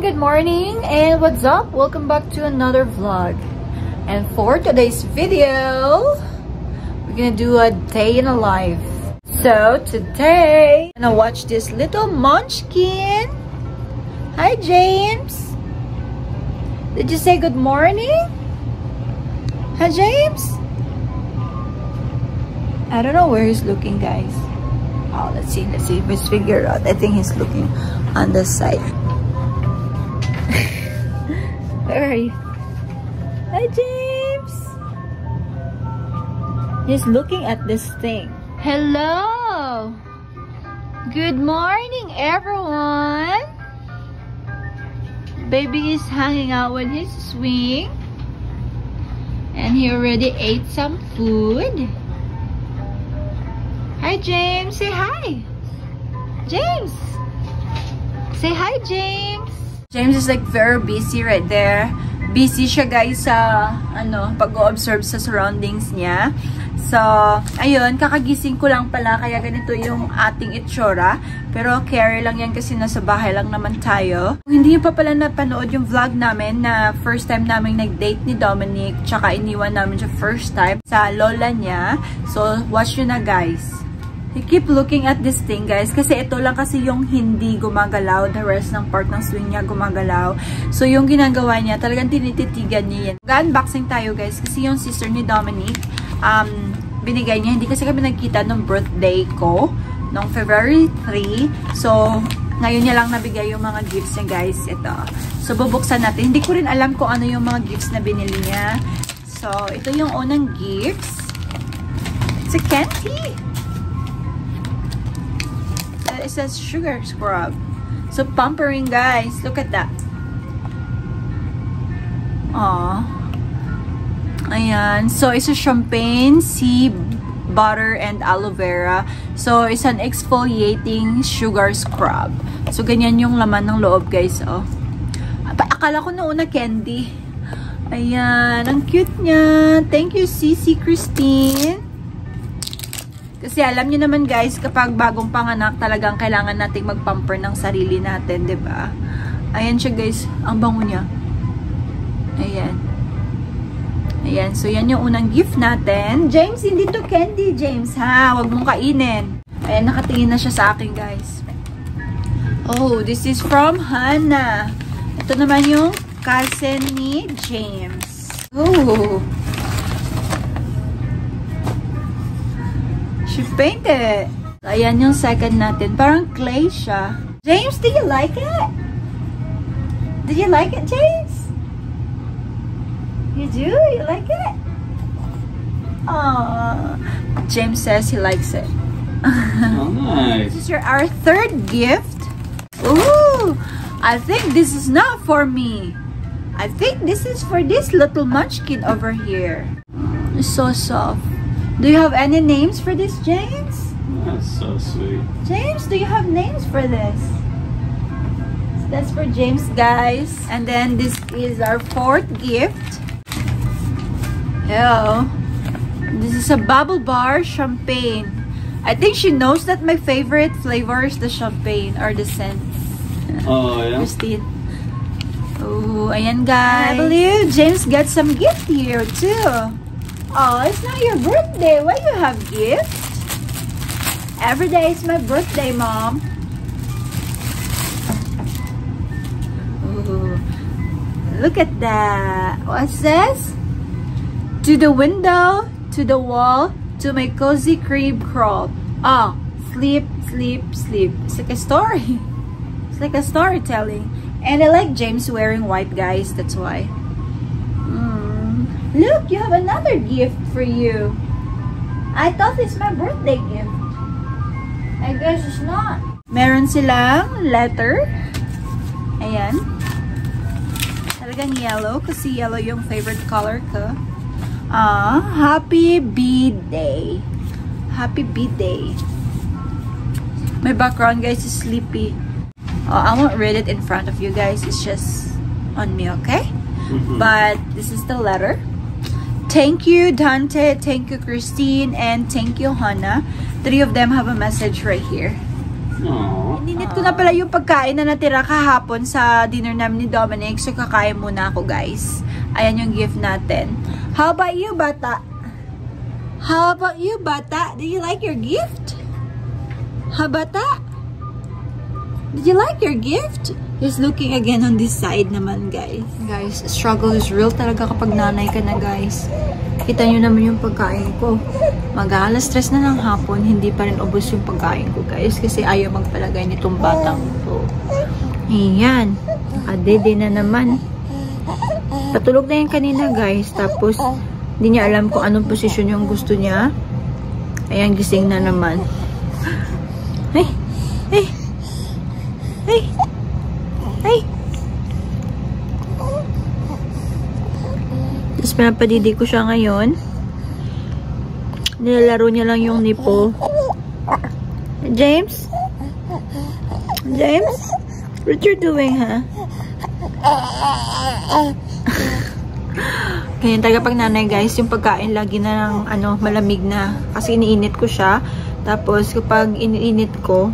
good morning, and what's up? Welcome back to another vlog. And for today's video, we're gonna do a day in a life. So today, I'm gonna watch this little munchkin. Hi, James. Did you say good morning? Hi, James. I don't know where he's looking, guys. Oh, let's see. Let's figure out. I think he's looking on this side. Where are you? Hi, James. He's looking at this thing. Hello. Good morning, everyone. Baby is hanging out with his swing. And he already ate some food. Hi, James. Say hi. James. Say hi, James. James is like very busy right there. Busy siya, guys, sa pag-o-observe sa surroundings niya. So, ayun, kakagising ko lang pala kaya ganito yung ating itsura. Pero carry lang yan kasi nasa bahay lang naman tayo. Kung hindi nyo pa pala napanood yung vlog namin na first time namin nag-date ni Dominic, tsaka iniwan namin siya first time sa lola niya. So, watch nyo na, guys. You keep looking at this thing, guys, kasi ito lang kasi yung hindi gumagalaw. The rest ng part ng swing niya gumagalaw. So, yung ginagawa niya, talagang tinititigan niya yan. Mag-unboxing tayo, guys, kasi yung sister ni Dominic, binigay niya. Hindi kasi kami nagkita nung birthday ko, nung February 3. So, ngayon niya lang nabigay yung mga gifts niya, guys. Ito. So, bubuksan natin. Hindi ko rin alam kung ano yung mga gifts na binili niya. So, ito yung unang gifts. It's a candy. It says sugar scrub. So pampering, guys. Look at that. Aww. Ayan. So it's a champagne, sea butter, and aloe vera. So it's an exfoliating sugar scrub. So ganyan yung laman ng loob, guys. Oh. Akala ko noon na candy. Ayan. Ang cute niya. Thank you, Cici Christine. Kasi alam niyo naman, guys, kapag bagong panganak, talagang kailangan nating mag-pamper ng sarili natin, 'di ba? Ayan siya, guys. Ang bango niya. Ayan. Ayan. So, yan yung unang gift natin. James, hindi to candy, James, ha? Huwag mong kainin. Ayan, nakatingin na siya sa akin, guys. Oh, this is from Hannah. Ito naman yung cousin ni James. Oh. She painted. So, ayan yung second natin. Parang clay siya. James, do you like it? Did you like it, James? You do? You like it? Aww. James says he likes it. Oh, nice. This is our third gift. Ooh, I think this is not for me. I think this is for this little munchkin over here. It's so soft. Do you have any names for this, James? That's so sweet. James, do you have names for this? So that's for James, guys. And then this is our fourth gift. Oh, this is a bubble bar champagne. I think she knows that my favorite flavor is the champagne or the scent. Oh, yeah? Christine. Oh, ayan, guys. I believe James got some gift here, too. Oh, it's not your birthday. Why you have gifts? Every day is my birthday, Mom. Ooh. Look at that. What it says? To the window, to the wall, to my cozy crib crawl. Oh, sleep, sleep, sleep. It's like a story. It's like a storytelling. And I like James wearing white, guys. That's why. Look, you have another gift for you. I thought it's my birthday gift. I guess it's not. Meron silang letter. Ayan. Talagang yellow kasi yellow yung favorite color ko. Happy B-Day. Happy B-Day. My background, guys, is sleepy. Oh, I won't read it in front of you guys. It's just on me, okay? But this is the letter. Thank you, Dante. Thank you, Christine. And thank you, Hannah. 3 of them have a message right here. Aww. Ininit ko na pala yung pagkain na natira kahapon sa dinner namin ni Dominic. So, kakain muna ako, guys. Ayan yung gift natin. How about you, bata? How about you, bata? Did you like your gift? Ha, bata? Did you like your gift? Just looking again on this side naman, guys. Guys, struggle is real talaga kapag nanay ka na, guys. Kita nyo naman yung pagkain ko. Mag-aalas 3 na ng hapon, hindi pa rin ubos yung pagkain ko, guys. Kasi ayaw magpalagay nitong batang to. Ayan. Nakadede na naman. Patulog na yan kanina, guys. Tapos, hindi niya alam kung anong posisyon yung gusto niya. Ayan, gising na naman. Hey! Hey! Hey! Hey! Tapos pinapadidi ko siya ngayon. Nilalaro niya lang yung nipo. James? James? What you doing, ha? Ganyan talaga pag nanay, guys. Yung pagkain lagi na ng malamig na. Kasi iniinit ko siya. Tapos kapag iniinit ko,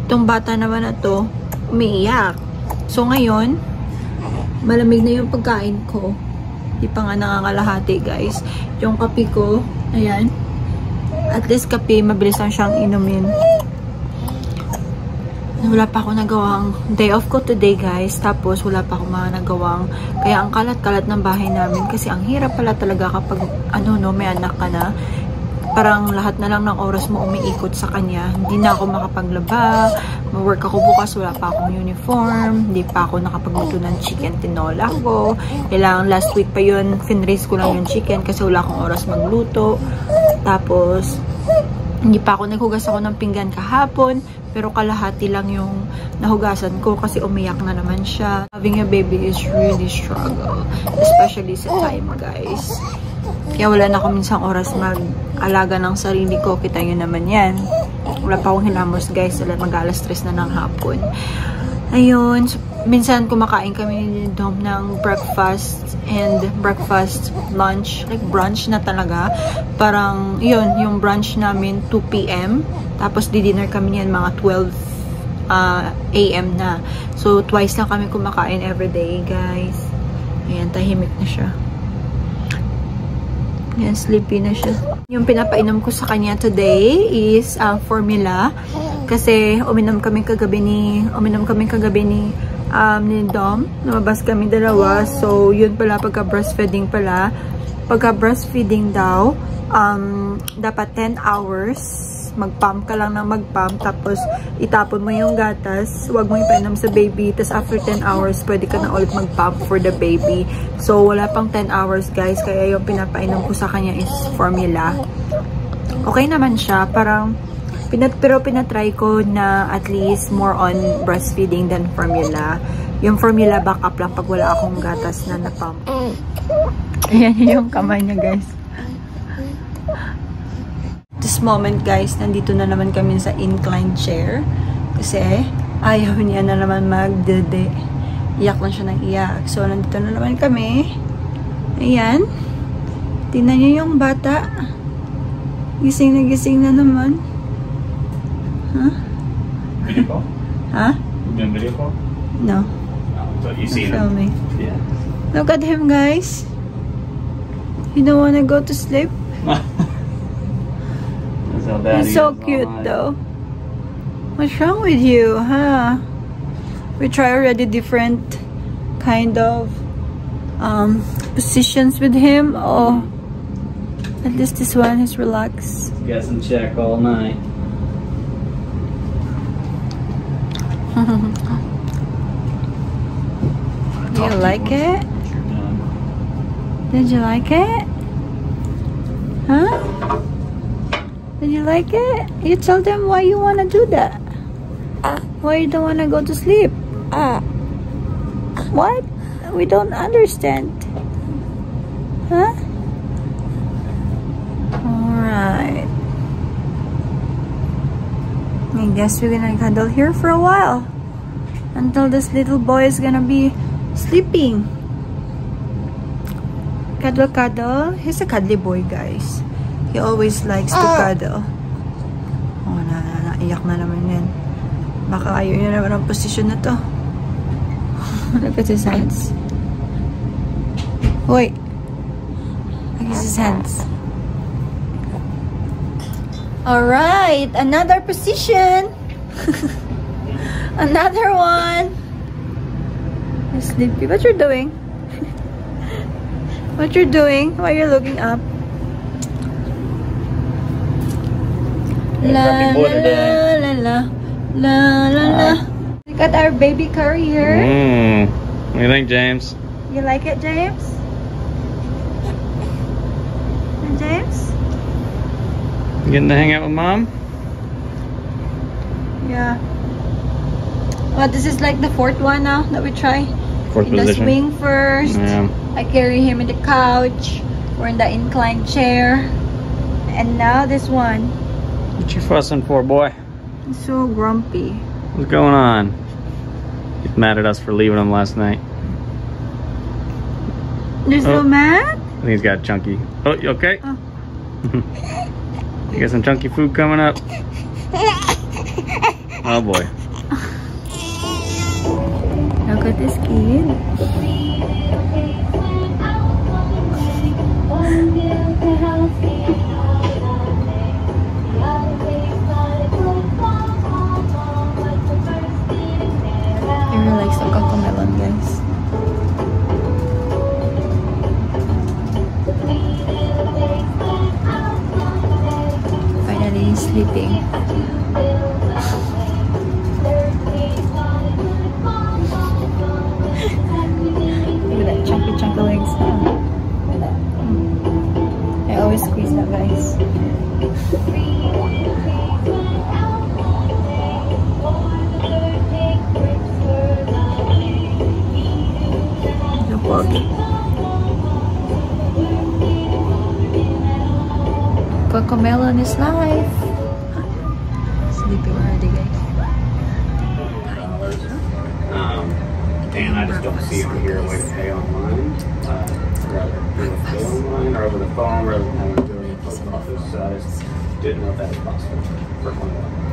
itong bata naman na to, umiiyak. So ngayon, malamig na yung pagkain ko. Di pa nga nangangalahati, guys. Yung kape ko, ayan. At least kape, mabilis lang siyang inumin. Wala pa ako nagawang day off ko today, guys. Tapos wala pa ako mga nagawang. Kaya ang kalat-kalat ng bahay namin. Kasi ang hirap pala talaga kapag may anak ka na. Parang lahat na lang ng oras mo umiikot sa kanya. Hindi na ako makapaglaba. Ma-work ako bukas, wala pa akong uniform. Hindi pa ako nakapagluto ng chicken tinola ko. Kailangan last week pa yun, finraise ko lang yung chicken kasi wala akong oras magluto. Tapos, hindi pa ako naghugas ako ng pinggan kahapon. Pero kalahati lang yung nahugasan ko kasi umiyak na naman siya. Having a baby is really struggle. Especially sa time, guys. Kaya wala na ako minsang oras mag-alaga ng sarili ko. Kita nyo naman yan. Wala pa akong hinamos, guys. Mag-alas 3 na ng hapon. Ayun. So, minsan kumakain kami ni Dom ng breakfast and breakfast lunch. Like brunch na talaga. Parang, yun, yung brunch namin 2 p.m. Tapos di-dinner kami niyan mga 12 a.m. na. So, twice lang kami kumakain everyday, guys. Ayan, tahimik na siya. Yan, sleepy na siya. Yung pinapainom ko sa kanya today is formula. Kasi uminom kami kagabi ni Dom. Lumabas kami dalawa. So, yun pala pagka-breastfeeding pala. Pagka-breastfeeding daw, dapat 10 hours. Mag-pump ka lang ng mag-pump. Tapos, itapon mo yung gatas. Huwag mo ipainom sa baby. Tapos, after 10 hours, pwede ka na ulit mag-pump for the baby. So, wala pang 10 hours, guys. Kaya yung pinapainom ko sa kanya is formula. Okay naman siya. Parang, pero pinatry ko na at least more on breastfeeding than formula. Yung formula backup lang pag wala akong gatas na na-pump. Ayan yung kamay niya, guys. This moment, guys, nandito na naman kami sa inclined chair. Kasi, ayaw niya na naman magdede. Iyak lang siya ng iyak. So, nandito na naman kami. Ayan. Tingnan niyo yung bata. Gising na naman. Huh? Video call? Huh? Doing video call? No. But you see I'm filming. Yeah. Look at him, guys. You don't want to go to sleep? He's so cute, though. What's wrong with you, huh? We try already different kind of positions with him. Oh, at least this one is relaxed. Got some check all night. Do you like it? Did you like it? Huh? Did you like it? You tell them why you want to do that. Why you don't want to go to sleep? What? We don't understand. Huh? Alright. I guess we're gonna cuddle here for a while. Until this little boy is gonna be sleeping. Cuddle, cuddle. He's a cuddly boy, guys. He always likes to cuddle. Oh, naiyak na naman yan. Baka ayaw niya naman ang position na to. Look at his hands. Wait. Look at his hands. Alright, another position. Another one. Sleepy. What you're doing? What you're doing? Why you're looking up? La la la la la la la la. Look at our baby carrier. What do you think, James? You like it, James? And James? You getting to hang out with Mom? Yeah. Well, this is like the fourth one now that we try. Fourth In the position. swing first. Yeah. I carry him in the couch. We're in the inclined chair. And now this one. What you fussing for, boy? He's so grumpy. What's going on? He's mad at us for leaving him last night. You're so mad? I think he's got chunky. Oh, you okay? Oh. You got some chunky food coming up? Oh boy. Look at this kid. He really likes the cocomelon, guys. Finally, he's sleeping. Look at that chunky legs. Look at that. I always squeeze that, guys. The pogi. Cocomelon is life. Sleeping already, guys. Dan, I just don't see on here a way to pay online. Rather do a pay online or over the phone rather than having to do it in the post office. I just didn't know if that was possible for one.